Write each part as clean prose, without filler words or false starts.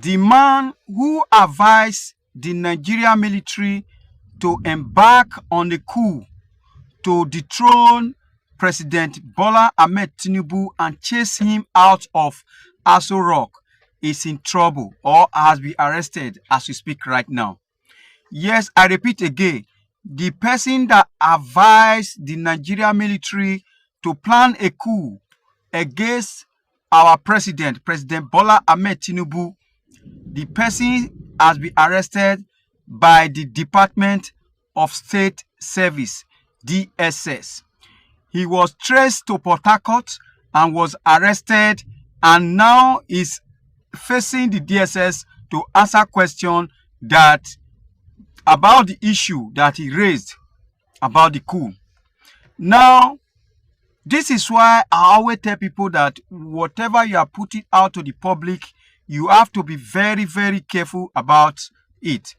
the man who advised the Nigerian military to embark on a coup to dethrone President Bola Ahmed Tinubu and chase him out of Asorock is in trouble or has been arrested as we speak right now. Yes, I repeat again, the person that advised the Nigerian military to plan a coup against our president, President Bola Ahmed Tinubu, the person has been arrested by the Department of State Service, DSS. He was traced to Port Harcourt and was arrested, and now is facing the DSS to answer questions that about the issue that he raised about the coup. Now, this is why I always tell people that whatever you are putting out to the public, you have to be very, very careful about it.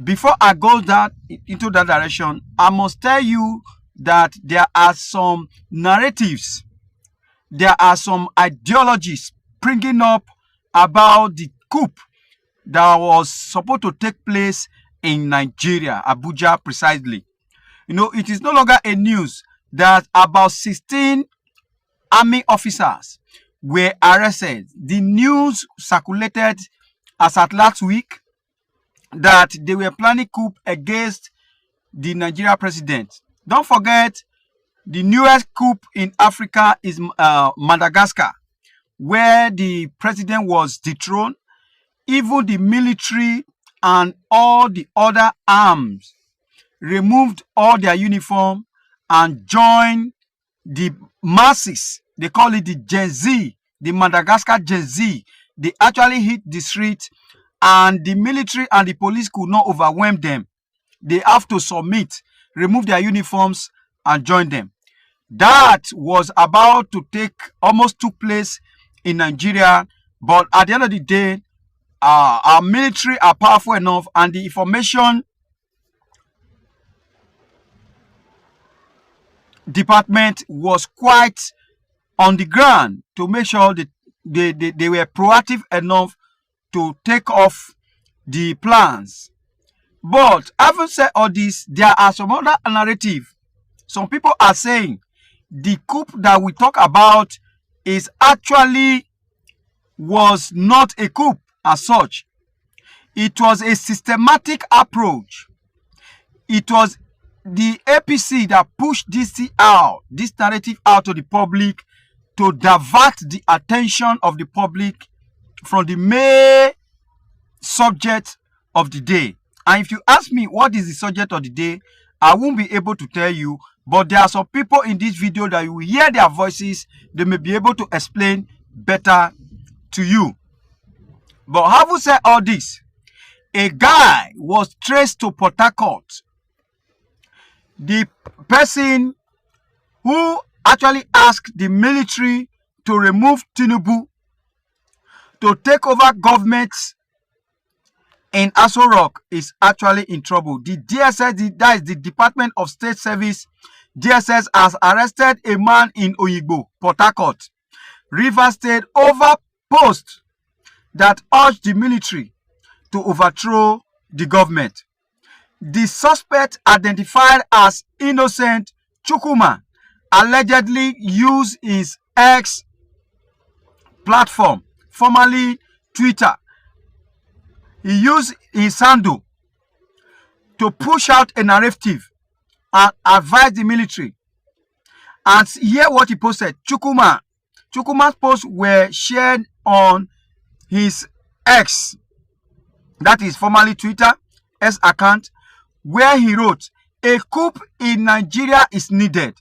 Before I go into that direction, I must tell you that there are some narratives, there are some ideologies springing up about the coup that was supposed to take place in Nigeria, Abuja precisely. It is no longer a news that about 16 army officers were arrested. The news circulated as at last week that they were planning coup against the Nigeria president. Don't forget, the newest coup in Africa is Madagascar, where the president was dethroned. Even the military and all the other arms removed all their uniform and joined the masses. They call it the Gen Z, the Madagascar Gen Z. They actually hit the street, and the military and the police could not overwhelm them. They have to submit, remove their uniforms, and join them. That was about to almost took place in Nigeria, but at the end of the day, our military are powerful enough, and the information department was quite on the ground to make sure that they were proactive enough to take off the plans. But having said all this, there are some other narrative. Some people are saying the coup that we talk about is actually was not a coup as such. It was a systematic approach. It was the APC that pushed this narrative out to the public to divert the attention of the public from the main subject of the day. And if you ask me what is the subject of the day, I won't be able to tell you, but there are some people in this video that you will hear their voices. They may be able to explain better to you. But having said all this, a guy was traced to Port Harcourt. The person who actually asked the military to remove Tinubu, to take over government in Asorock, is actually in trouble. The DSS, that is the Department of State Service, DSS, has arrested a man in Oyigbo, Port Harcourt, Rivers State, over post that urged the military to overthrow the government. The suspect, identified as Innocent Chukuma, allegedly used his X platform, formerly Twitter. He used his handle to push out a narrative and advise the military. And hear what he posted. Chukuma's posts were shared on his X, that is formerly Twitter, S account, where he wrote, "A coup in Nigeria is needed.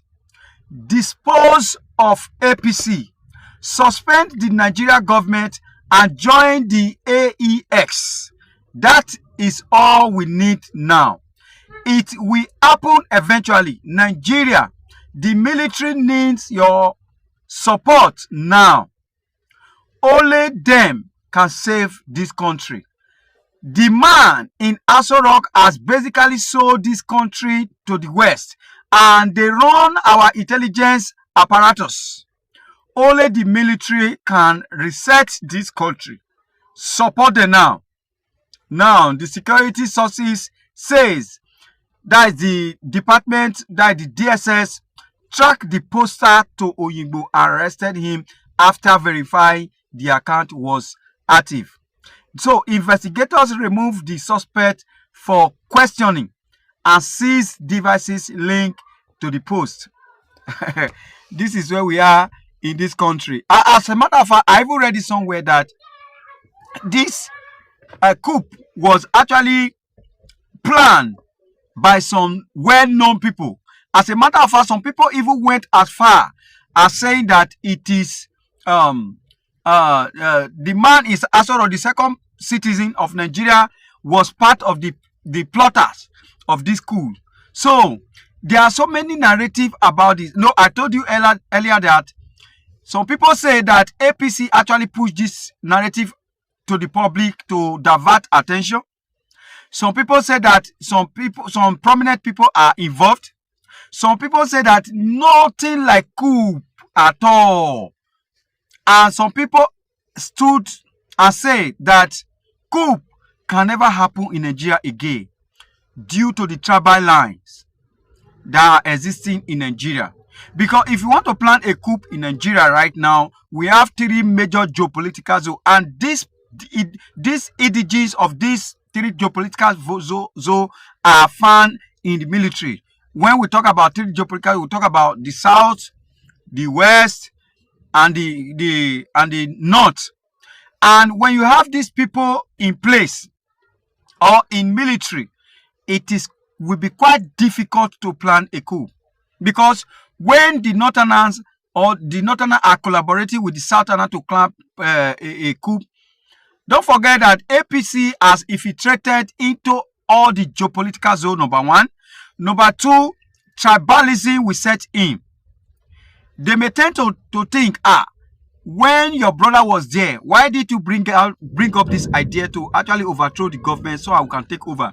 Dispose of APC, suspend the Nigeria government, and join the AEX. That is all we need now. It will happen eventually. Nigeria, the military needs your support now. Only them can save this country." The man in Asorock has basically sold this country to the West, and they run our intelligence apparatus. Only the military can reset this country. support them now. Now, the security sources says that the department, that the DSS tracked the poster to Oyingbo and arrested him after verifying the account was active. So, investigators removed the suspect for questioning and seized devices linked to the post. This is where we are in this country. As a matter of fact, I even read it somewhere that this coup was actually planned by some well-known people. As a matter of fact, some people even went as far as saying that it is the man is asorock, the second citizen of Nigeria, was part of the plotters of this coup. So there are so many narratives about this. No, I told you earlier that some people say that APC actually pushed this narrative to the public to divert attention. Some people say that some prominent people are involved. Some people say that nothing like coup at all. And some people stood and said that coup can never happen in Nigeria again due to the tribal lines that are existing in Nigeria. Because if you want to plan a coup in Nigeria right now, we have three major geopolitical zones, and these EDGs of these three geopolitical zones are found in the military. When we talk about three geopolitical, we talk about the south, the west, and the north. And when you have these people in place or in military, will be quite difficult to plan a coup, because when the northerners are collaborating with the southerners to plan a coup, don't forget that APC has infiltrated into all the geopolitical zone, number one. Number two, tribalism will set in. They may tend to think, when your brother was there, why did you bring up this idea to actually overthrow the government so I can take over?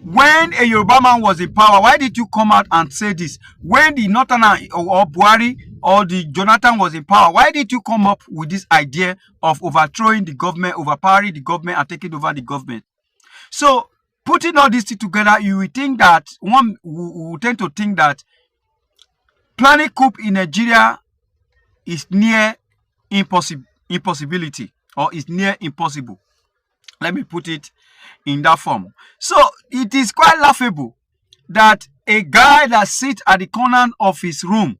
When a Yoruba man was in power, why did you come out and say this? When the Northerner or Buhari or the Jonathan was in power, why did you come up with this idea of overthrowing the government, overpowering the government, and taking over the government? So, putting all these things together, you will think that one will tend to think that planning coup in Nigeria is near impossibility, or is near impossible. Let me put it in that form. So it is quite laughable that a guy that sits at the corner of his room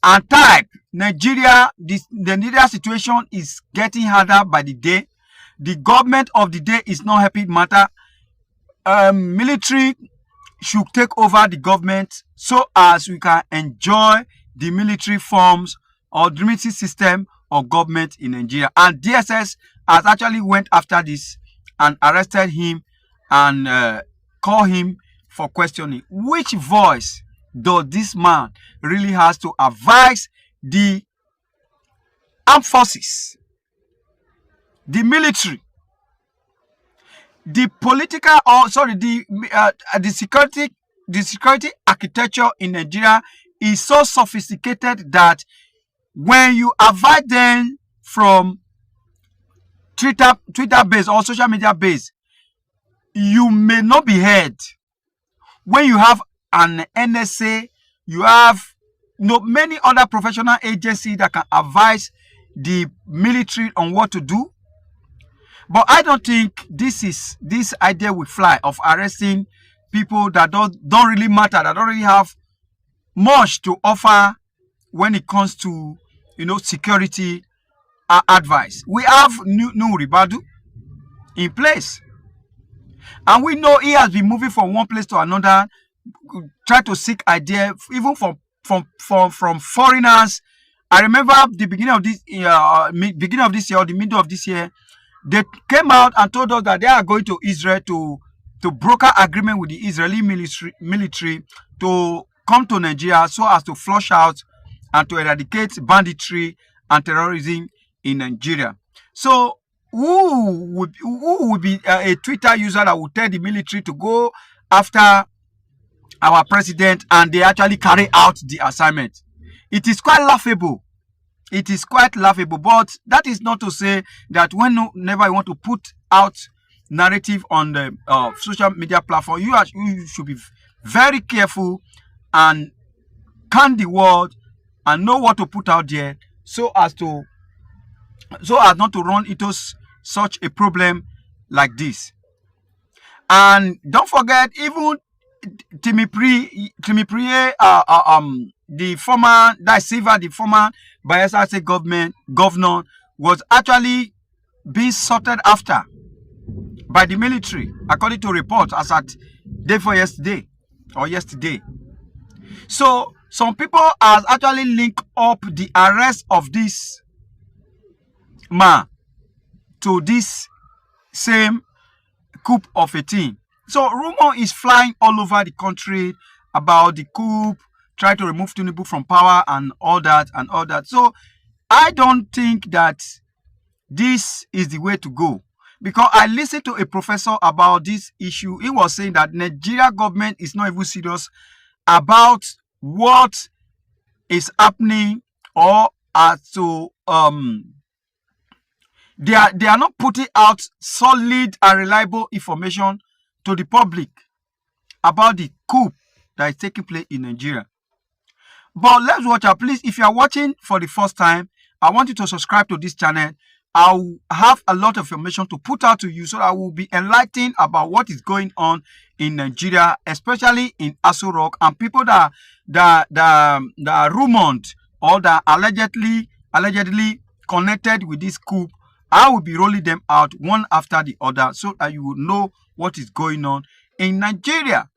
and type Nigeria, the Nigeria situation is getting harder by the day. The government of the day is not helping matter. Military should take over the government so as we can enjoy the military forms or the military system of government in Nigeria. And DSS has actually went after this and arrested him and called him for questioning. Which voice does this man really has to advise the armed forces, the military, the political, the security architecture in Nigeria is so sophisticated that when you avoid them from Twitter base or social media base, you may not be heard. When you have an NSA, you have many other professional agencies that can advise the military on what to do. But I don't think this idea will fly of arresting people that don't really matter, that don't really have much to offer when it comes to security advice. We have Nuhu Ribadu in place, and we know he has been moving from one place to another, try to seek idea even from foreigners. I remember the beginning of this year or the middle of this year, they came out and told us that they are going to Israel to broker agreement with the Israeli military to come to Nigeria so as to flush out and to eradicate banditry and terrorism in Nigeria. So who would be a Twitter user that would tell the military to go after our president and they actually carry out the assignment? It is quite laughable. It is quite laughable, but that is not to say that whenever you want to put out narrative on the social media platform, you should be very careful and can the word and know what to put out there so as not to run into such a problem like this. And don't forget, even Timiprie, the former Silva, the former Bayelsa State governor, was actually being sorted after by the military, according to reports as at day for yesterday. So some people have actually linked up the arrest of this man to this same coup of a thing. So rumor is flying all over the country about the coup, trying to remove Tinubu from power and all that. So I don't think that this is the way to go, because I listened to a professor about this issue. He was saying that Nigeria government is not even serious about what is happening, or they are not putting out solid and reliable information to the public about the coup that is taking place in Nigeria. But let's watch out. Please, if you are watching for the first time, I want you to subscribe to this channel. I'll have a lot of information to put out to you, so I will be enlightened about what is going on in Nigeria, especially in Asorock, and people that are rumored or that allegedly connected with this coup. I will be rolling them out one after the other so that you will know what is going on in Nigeria.